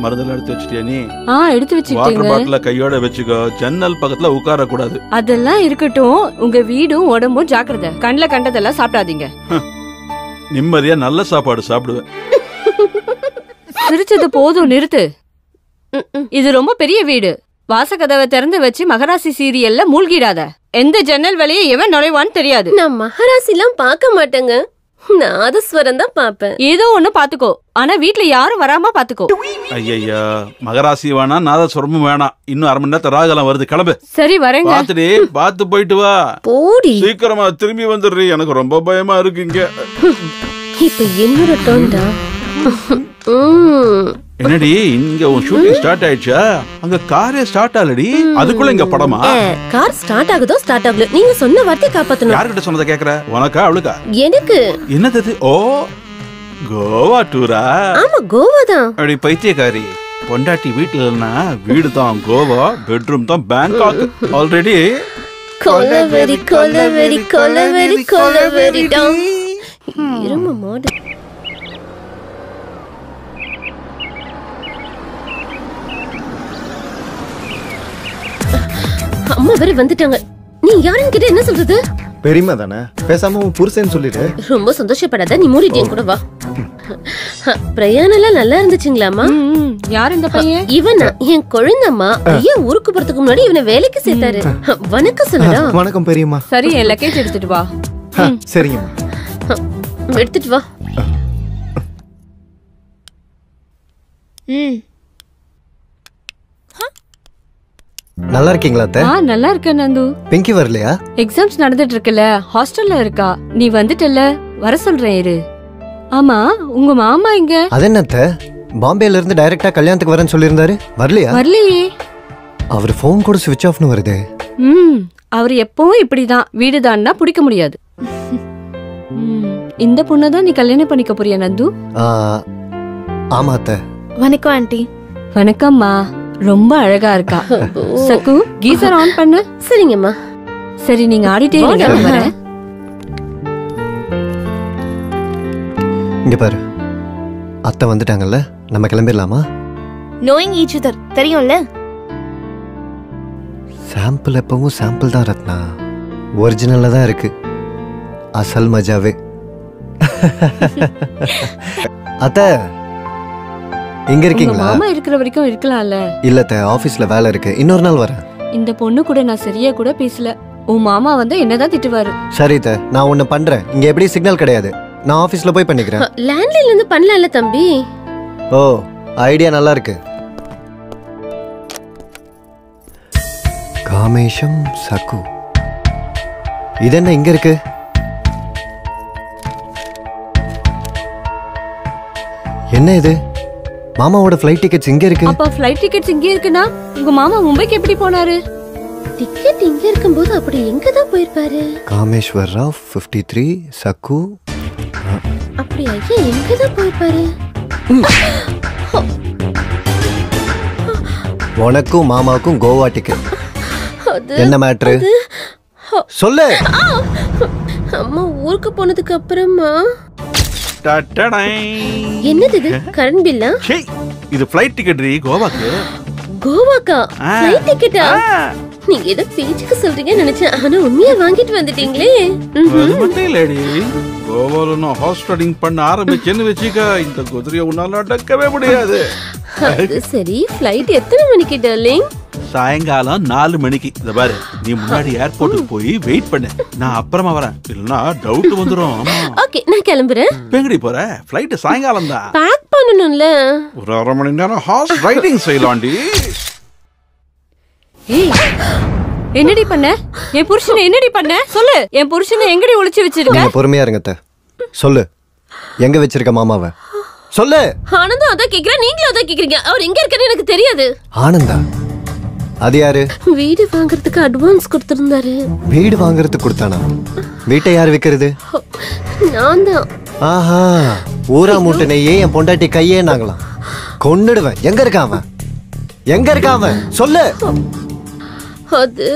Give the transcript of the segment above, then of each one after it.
மருந்தெல்லாம் எடுத்து வச்சிட்டியா நீ? எடுத்து வச்சிட்டீங்க. வாட்டர் பாட்டில கையோட வச்சுக்கோ. ஜன்னல் பக்கத்துல உட்கார கூடாது. அதெல்லாம் இருக்கட்டும். உங்க வீடும் உடம்பும் ஜாக்கிரதை. கண்ணுல கண்டதெல்லாம் சாப்பிடாதீங்க. நிம்மதியா நல்ல சாப்பாடு சாப்பிடுவேன். சிரிச்சது போதும், நிறுத்து. இது ரொம்ப பெரிய வீடு. வாசக்கதவை திறந்து வச்சு மகராசி சீரியல்ல மூழ்கிடாத. எந்த ஜன்னல் வழியே எவன் நுழைவான்னு தெரியாது. நான் மகராசி எல்லாம் பார்க்க மாட்டேங்க. நாதஸ்வரம் தான் பாப்பேன். ஏதோ ஒண்ணு பாத்துக்கோ. ஆனா வீட்டுல யாரும் வராம பாத்துக்கோ. ஐயா, மகராசி வேணாம், நாதஸ்வரமும் வேணாம். இன்னும் 1/2 மணி நேரத்துல ராகலாம் வருது. கிளம்பு. சரி வரேங்க. பாத்துடி, பாத்து போயிட்டு வா. போடி. சீக்கிரமா திரும்பி வந்துடுறீ. எனக்கு ரொம்ப பயமா இருக்கு இங்க. இப்ப என்னோட டோன்டா. என்னடி இங்க உன் ஷூட்டிங் ஸ்டார்ட் ஆயிடுச்சா? அங்க காரே ஸ்டார்ட் ஆகலடி. அதுக்குள்ள இங்க படமா? கார் ஸ்டார்ட் ஆகுதோ ஸ்டார்ட் ஆகல. நீங்க சொன்ன வார்த்தை காப்பாத்தணும். யார்கிட்ட சொன்னதை கேக்குற? உனக்கா அவளுக்கா? எனக்கு. என்னது? ஓ, கோவா டூரா? ஆமா, கோவா தான். அப்படி பைத்தியக்காரி. பொண்டாட்டி வீட்டுல இல்லைன்னா வீடு தான் கோவா, பெட்ரூம் தான் பேங்காக். ஆல்ரெடி கொலவெறி கொலவெறி கொலவெறி கொலவெறி டாம். இரும மாடு. அம்மா வேற வந்துட்டாங்க. நீ யாருன்னு கிட்ட என்ன சொல்றது? பெரியமா தானே, பேசாம உன் புருஷன் சொல்லிடு. ரொம்ப சந்தோஷப்படாத, நீ மூடிட்டேன் கூட வா. பிரயாணம் எல்லாம் நல்லா இருந்துச்சுங்களாமா? யார் இந்த பையன்? இவனா என் குழந்தைம்மா. ஐயா ஊருக்கு போறதுக்கு முன்னாடி இவனை வேலைக்கு சேர்த்தாரு. வணக்கம் சொல்லுடா. வணக்கம் பெரியம்மா. சரி, என் லக்கேஜ் எடுத்துட்டு வா. சரிங்கம்மா. எடுத்துட்டு வா. நல்லா இருக்கீங்களா அத்தை? நல்லா இருக்கேன் நந்து. பிங்கி வரலையா? எக்ஸாம்ஸ் நடந்துட்டு இருக்குல்ல, ஹாஸ்டல்ல இருக்கா. நீ வந்துட்டல்ல, வர சொல்றேன் இரு. ஆமா, உங்க மாமா எங்க? அது என்ன அத்தை, பாம்பேல இருந்து டைரக்டா கல்யாணத்துக்கு வரேன்னு சொல்லியிருந்தாரு. வரலையா? வரலையே. அவர் போன் கூட ஸ்விட்ச் ஆஃப்னு வருது. அவர் எப்பவும் இப்படிதான். வீடுதான்னா பிடிக்க முடியாது. இந்த பொண்ணதான் நீ கல்யாணம் பண்ணிக்க போறியா நந்து? ஆமா அத்தை. வணக்கம் ஆண்டி. வணக்கம்மா. ரொம்ப அழகா இருக்கா. சக்கு, கீசர் ஆன் பண்ணு. சரிங்கம்மா. சரி, நீங்க ஆடிட்டே இருங்க, வரேன். இங்க பாரு, அத்தை வந்துட்டாங்கல்ல, நம்ம கிளம்பிடலாமா? நோயிங் ஈச் அதர் தெரியும்ல. சாம்பிள் எப்பவும் சாம்பிள் தான் ரத்னா. ஒரிஜினல்ல தான் இருக்கு அசல் மஜாவே. அத்தை எங்க இருக்கீங்களா? மாமா இருக்கிற வரைக்கும் இருக்கலாம்ல. இல்ல அத்தை, ஆபீஸ்ல வேலை இருக்கு, இன்னொரு நாள் வரேன். இந்த பொண்ணு கூட நான் சரியா கூட பேசல. உன் மாமா வந்து என்னதான் திட்டுவாரு. சரி அத்தை, நான் ஒண்ணு பண்றேன். இங்க எப்படி சிக்னல் கிடையாது, நான் ஆபீஸ்ல போய் பண்ணிக்கிறேன். லேண்ட்லைன்ல இருந்து பண்ணலாம்ல தம்பி. ஓ, ஐடியா நல்லா இருக்கு. காமேஷம் சக்கு. இது என்ன இங்க இருக்கு? என்ன இது? மாமாவோட ஃளைட் டிக்கெட்ஸ் இங்க இருக்கு. அப்ப ஃளைட் டிக்கெட்ஸ் இங்க இருக்குனா உங்க மாமா மும்பைக்கு எப்படி போனாரு? டிக்கெட் இங்க இருக்கும்போது அப்படி எங்க தான் போயிருப்பாரு? காமேஸ்வர் ராவ் 53 சக்கு. அப்படி ஐயா எங்க தான் போயிருப்பாரு? உனக்கும் மாமாவுக்கும் கோவா டிக்கெட். என்ன மேட்ரு சொல்லு. அம்மா ஊருக்கு போனதுக்கு அப்புறமா என்னது இது? கரண்ட் பில்லா? இது ஃளைட் டிக்கெட் ரீ, கோவாக்கு. கோவாக்கா ஃளைட் டிக்கெட்டா? நீங்க ஏதோ பேச்சுக்கு சொல்றீங்கன்னு நினைச்சேன், ஆனா உண்மையா வாங்கிட்டு வந்துட்டீங்களே. லேடி, கோவால நான் ஹார்ஸ் ரைடிங் பண்ண ஆரம்பிச்சேன்னு வெச்சுக்க, இந்த குதிரையை உன்னால அடக்கவே முடியாது. அது சரி, ஃளைட் எத்தனை மணிக்கு டார்லிங்? சாயங்காலம் 4 மணிக்கு. இத பாரு, நீ முன்னாடி ஏர்போர்ட்டுக்கு போய் வெயிட் பண்ணு, நான் அப்புறமா வரேன். இல்லனா டவுட் வந்துரும். ஓகே, நான் கிளம்புறேன். எங்கடி போற? ஃளைட் சாயங்காலம் தான். பேக் பண்ணனும்ல. ஒரு 1/2 மணி நேரம் ஹார்ஸ் ரைடிங் செய்யலாம்டி. ஏய், என்னடி பண்ண? என் புருஷனை என்னடி பண்ண? சொல்லு. என் புருஷனை எங்கடி ஒளிச்சு வச்சிருக்க? நீங்க பொறுமையா இருங்க அத்தை. சொல்லு, எங்க வச்சிருக்க மாமாவை சொல்லு. ஆனந்தா அத கேக்குற, நீங்களும் அத கேக்குறீங்க. அவர் எங்க இருக்காரு எனக்கு தெரியாது. ஆனந்தா? அது யாரு? வீடு வாங்குறதுக்கு அட்வான்ஸ் கொடுத்திருந்தாரு. வீடு வாங்குறதுக்கு கொடுத்தானா? வீட்டை யார் விக்கிறது? நான் தான். ஆஹா, ஊரா மூட்டனையே என் பொண்டாட்டி கையே நாங்களாம். கொன்னுடுவேன். எங்க இருக்கான் அவன்? எங்க இருக்கான் அவன்? சொல்லு. அது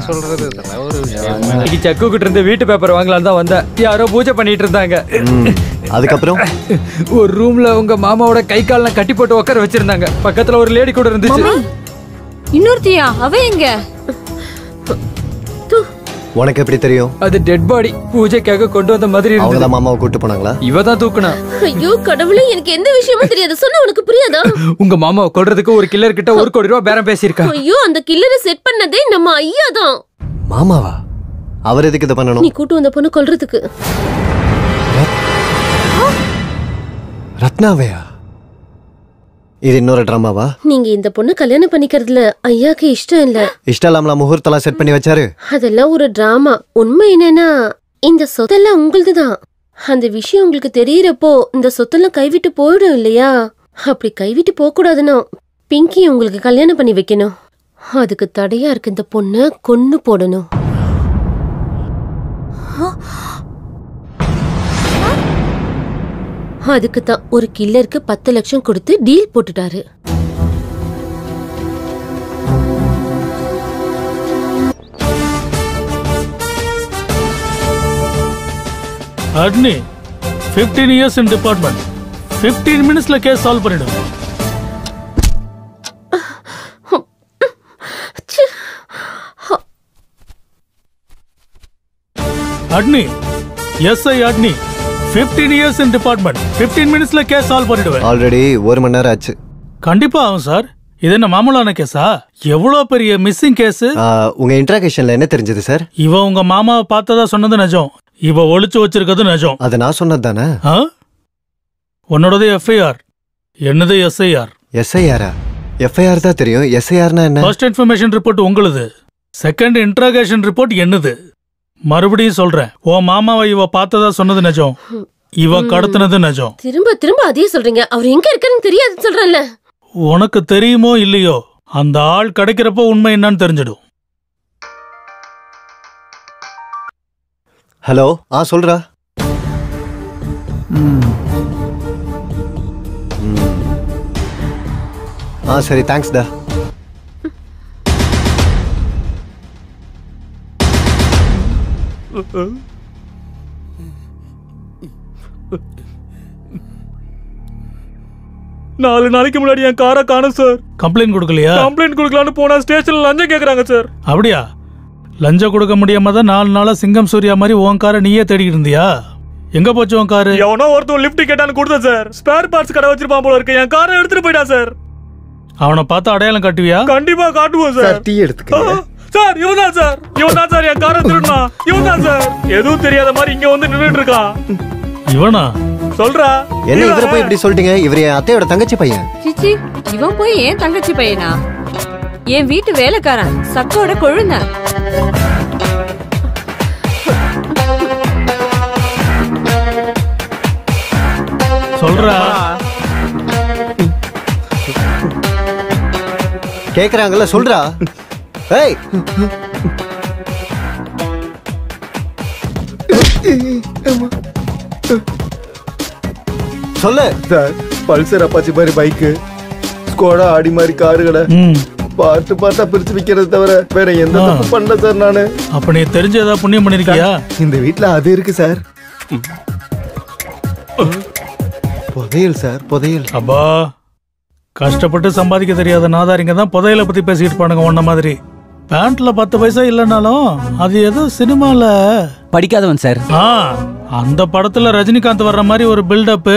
சொல்றது ஒரு விஷயம். சக்கு கிட்ட இருந்து வீட்டு பேப்பர் வாங்கலாம் தான் வந்தேன். யாரோ பூஜை பண்ணிட்டு இருந்தாங்க. அதுக்கப்புறம் ஒரு ரூம்ல உங்க மாமாவோட கை கால்லாம் கட்டி போட்டு உட்கார வச்சிருந்தாங்க. பக்கத்துல ஒரு லேடி கூட இருந்துச்சு. இன்னொருத்தியா? அவ எங்க? உனக்கு எப்படி தெரியும்? அது டெட் பாடி. பூஜைக்காக கொண்டு வந்த மாதிரி அவங்க இருந்தது. தான் மாமாவை கூட்டு போனாங்களா? இவ தான் தூக்குனா. ஐயோ கடவுளே, எனக்கு எந்த விஷயமும் தெரியாது. சொன்னா உனக்கு புரியாதா? உங்க மாமாவை கொல்றதுக்கு ஒரு கில்லர் கிட்ட 1 கோடி ரூபாய் பேரம் பேசியிருக்கா. ஐயோ, அந்த கில்லரை செட் பண்ணதே நம்ம ஐயா தான். மாமாவா? அவர் எதுக்கு இதை பண்ணணும்? நீ கூட்டு வந்த பொண்ணு கொல்றதுக்கு. ரத்னாவையா? இது இன்னொரு டிராமாவா? நீங்க இந்த பொண்ணு கல்யாணம் பண்ணிக்கிறதுல ஐயாக்கு இஷ்டம் இல்ல. இஷ்டம் இல்லாமல முகூர்த்தெல்லாம் செட் பண்ணி வச்சாரு. அதெல்லாம் ஒரு டிராமா. உண்மை என்னன்னா இந்த சொத்தெல்லாம் உங்களுதுதான். அந்த விஷயம் உங்களுக்கு தெரியறப்போ இந்த சொத்தெல்லாம் கைவிட்டு போயிடும் இல்லையா? அப்படி கைவிட்டு போக கூடாதுன்னா பிங்கி உங்களுக்கு கல்யாணம் பண்ணி வைக்கணும். அதுக்கு தடையா இருக்கு இந்த பொண்ணை கொன்னு போடணும். அதுக்கு தான் ஒரு கில்லருக்கு 10 லட்சம் கொடுத்து டீல் போட்டுட்டாரு. அட்னி 15 years in department. 15 minutesல கேஸ் சால்வ் பண்ணிடுவோம். அட்னி எஸ்ஐ அட்னி 15 years in department. 15 minutesல கேஸ் சால்வ் பண்ணிடுவேன். ஆல்ரெடி 1 மணி நேரம் ஆச்சு. கண்டிப்பா ஆகும் சார். இது என்ன மாமூலான கேஸா? எவ்வளவு பெரிய மிஸ்ஸிங் கேஸ். உங்க இன்ட்ராகேஷன்ல என்ன தெரிஞ்சது சார்? இவ உங்க மாமாவை பார்த்ததா சொன்னது நிஜம். இவ ஒளிச்சு வச்சிருக்கிறது நிஜம். அது நான் சொன்னது தானே? உன்னோடது எஃப்ஐஆர், என்னது எஸ்ஐஆர். எஸ்ஐஆரா? எஃப்ஐஆர் தான் தெரியும். எஸ்ஐஆர்னா என்ன? ஃபர்ஸ்ட் இன்ஃபர்மேஷன் ரிப்போர்ட் உங்களுது, செகண்ட் இன்ட்ராகேஷன் ரிப்போர்ட் என்னது. மறுபடியும் சொல்றேன், உன் மாமாவை இவ பார்த்ததா சொன்னது நிஜம், இவ கடத்தினது நிஜம். திரும்ப திரும்ப அதே சொல்றீங்க. அவர் எங்க இருக்காருன்னு தெரியாது சொல்றேன்ல. உனக்கு தெரியுமோ இல்லையோ, அந்த ஆள் கிடைக்கிறப்போ உண்மை என்னன்னு தெரிஞ்சிடும். ஹலோ, சொல்றா. சரி, தேங்க்ஸ் டா. நாலு நாளைக்கு முன்னாடி என் காரை காணும் சார். கம்ப்ளைண்ட் கொடுக்கலையா? கம்ப்ளைண்ட் கொடுக்கலான்னு போனா ஸ்டேஷன்ல லஞ்சம் கேக்குறாங்க சார். அப்படியா? லஞ்சம் கொடுக்க முடியாம தான் 4 நாளா சிங்கம் சூர்யா மாதிரி உன் காரை நீயே தேடிட்டு இருந்தியா? எங்க போச்சு உன் காரு? எவனோ ஒருத்தன் லிஃப்ட் கேட்டான்னு கொடுத்தேன் சார். ஸ்பேர் பார்ட்ஸ் கடை வச்சிருப்பான் போல இருக்கு. என் காரை எடுத்துட்டு போயிட்டான் சார். அவனை பார்த்து அடையாளம் காட்டுவியா? கண்டிப்பா காட்டுவோம் சார். டீ எடுத்துக்க சார். இவன் தான் சார் என் காரை திருடுனா. இவன் தான் சார். எதுவும் தெரியாத மாதிரி இங்க வந்து நின்னுட்டு இருக்கான். இவனா? சொல்றா. என்ன இவரை போய் இப்படி சொல்லிட்டீங்க? இவரு என் அத்தையோட தங்கச்சி பையன். சிச்சி, இவன் போய் ஏன் தங்கச்சி பையனா? என் வீட்டு வேலைக்காரன், சக்கோட கொழுந்த. சொல்றா. கேக்குறாங்கல்ல, சொல்றா. ஏய், சொல்லு சார். பல்சர் அப்பாச்சி மாதிரி பைக்கு, ஸ்கோடா ஆடி மாதிரி காருகளை பார்த்து பார்த்தா பிரிச்சு விக்கிறது தவிர வேற எந்த தப்பு பண்ணல சார் நானு. அப்ப நீ தெரிஞ்ச ஏதாவது புண்ணியம் பண்ணிருக்கியா? இந்த வீட்டுல அது இருக்கு சார். புதையல் சார், புதையல். அப்பா, கஷ்டப்பட்டு சம்பாதிக்க தெரியாத நாதாரிங்க தான் புதையலை பத்தி பேசிட்டு பானுங்க. ஒன்ன மாதிரி பேண்ட்ல 10 பைசா இல்லைனாலும் அது ஏதோ சினிமால படிக்காதவன் சார். அந்த படத்துல ரஜினிகாந்த் வர்ற மாதிரி ஒரு பில்டப்,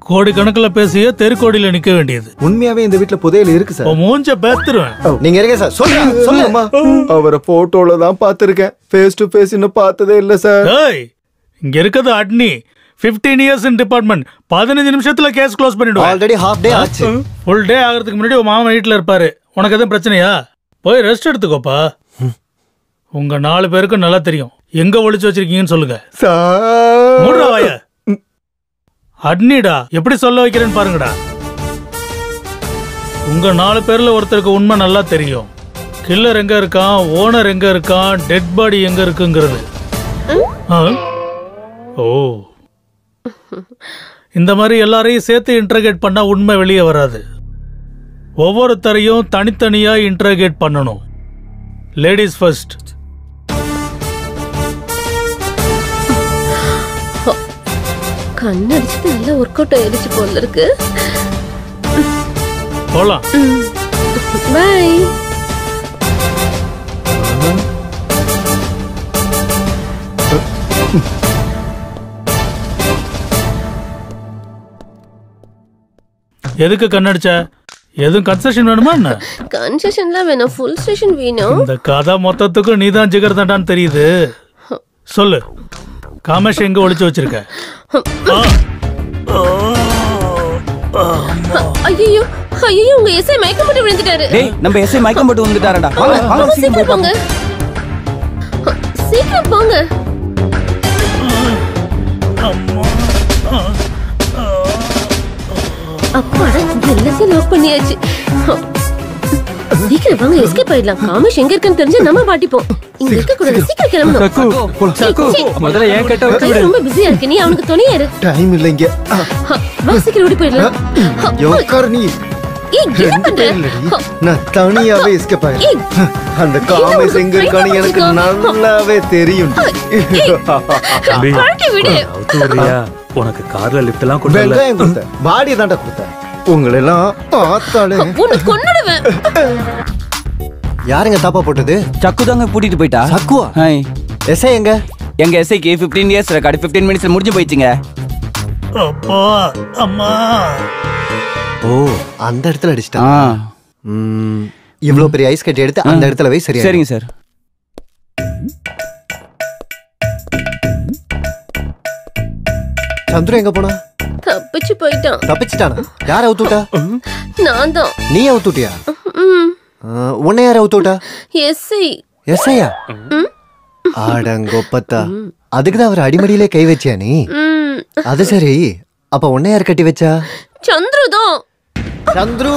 கோடி கணக்கில் பேசிய தெருக்கோடியில நிக்க வேண்டியது. உண்மையாவே இந்த வீட்டுல புதையல் இருக்கு சார். மூஞ்ச பேத்துருவேன். நீங்க இருக்க சார். சொல்லுமா. அவரை போட்டோல தான் பாத்துருக்கேன், ஃபேஸ் டு ஃபேஸ் இன்னும் பார்த்ததே இல்ல சார். இங்க இருக்குது அட்னி. 15 years in department. 15 நிமிஷத்துல கேஸ் க்ளோஸ் பண்ணிடுவோம். ஆல்ரெடி ஹாஃப் டே ஆச்சு. ஃபுல் டே ஆகிறதுக்கு முன்னாடி உன் மாமா வீட்டுல இருப்பாரு. உனக்கு எதுவும் பிரச்சனையா? போய் ரெஸ்ட் எடுத்துக்கோப்பா. உங்க 4 பேருக்கும் நல்லா தெரியும் எங்க ஒளிச்சு வச்சிருக்கீங்கன்னு சொல்லுங்க. அட்னிடா, எப்படி சொல்ல வைக்கிறேன்னு பாருங்கடா. உங்க 4 பேர்ல ஒருத்தருக்கு உண்மை நல்லா தெரியும். கில்லர் எங்க இருக்கான், ஓனர் எங்க இருக்கான், டெட் பாடி எங்க இருக்குங்கிறது. ஓ, இந்த மாதிரி எல்லாரையும் சேர்த்து இன்டர்கேட் பண்ணா உண்மை வெளியே வராது. ஒவ்வொருத்தரையும் தனித்தனியா இன்டர்கேட் பண்ணணும். Ladies first. கண்ணடிச்சது நல்லா ஒர்க் அவுட் ஆயிடுச்சு போல இருக்கு. போலாம். பை. எதுக்கு கண்ணடிச்ச? எதுவும் கன்செஷன் வேணுமா என்ன? கன்செஷன்லாம் வேணும், ஃபுல் ஸ்டேஷன் வேணும். இந்த கதை மொத்தத்துக்கும் நீதான் ஜிகர் தண்டான்னு தெரியுது. சொல்லு, காமேஷ் எங்க ஒளிச்சு வச்சிருக்க? ஐயோ ஐயோ, உங்க எஸ்ஐ மயக்கம் போட்டு விழுந்துட்டாரு. டேய், நம்ம எஸ்ஐ மயக்கம் போட்டு விழுந்துட்டாரடா. வாங்க சீக்கிரம் போங்க, சீக்கிரம் போங்க. அப்பாடா, எல்லாத்தையும் லாக் பண்ணியாச்சு. சீக்கிரம் வாங்க, எஸ்கேப் ஆயிடலாம். காமேஷ் எங்க இருக்குன்னு தெரிஞ்சா நம்ம மாட்டிப்போம். இங்க இருக்க கூடாது, சீக்கிரம் கிளம்பணும். முதல்ல ஏன் கேட்ட விட்டு விடு. ரொம்ப பிஸியா இருக்கு, நீ அவனுக்கு துணையா இரு. டைம் இல்ல இங்க. வா, சீக்கிரம் ஓடி போயிடலாம். உட்கார் நீ. ஏய், என்ன பண்ற? நான் தனியாவே எஸ்கேப் ஆயிட்டேன். அந்த காமேஷ் எங்க இருக்கான்னு எனக்கு நல்லாவே தெரியும். பழக்கி விடு. உனக்கு கார்ல லிஃப்ட் எல்லாம் கொண்டு வரல. வெங்காயம் கொடுத்த, பாடி தாண்டா கொடுத்த. உங்களை எல்லாம் பார்த்தாலே உன்னை கொன்னுடுவேன். யாருங்க தாப்பா போட்டது? சக்கு தாங்க கூட்டிட்டு போயிட்டா. சக்குவா? ஹாய். எஸ்ஐ எங்க? எங்க எஸ்ஐக்கு 15 இயர்ஸ் ரெக்கார்டு 15 மினிட்ஸ்ல முடிஞ்சு போயிடுச்சுங்க. அப்பா, அம்மா. ஓ, அந்த இடத்துல அடிச்சிட்டா. இவ்ளோ பெரிய ஐஸ் கட்டி எடுத்து அந்த இடத்துல வை. சரியா? சரிங்க சார். சந்துரு எங்க போனா? தப்பிச்சு போயிட்டான். தப்பிச்சிட்டானா? யார் அவுத்துட்டா? நான் தான். நீ அவுத்துட்டியா? உன்னை யார் அவுத்துட்டா? எஸ்ஐ. எஸ்ஐயா? ஆடங்கொப்பத்தா, அதுக்குதான் அவர் அடிமடியிலே கை வச்சியா நீ? அது சரி, அப்ப உன்னை யார் கட்டி வச்சா? சந்துரு தான். சந்துரு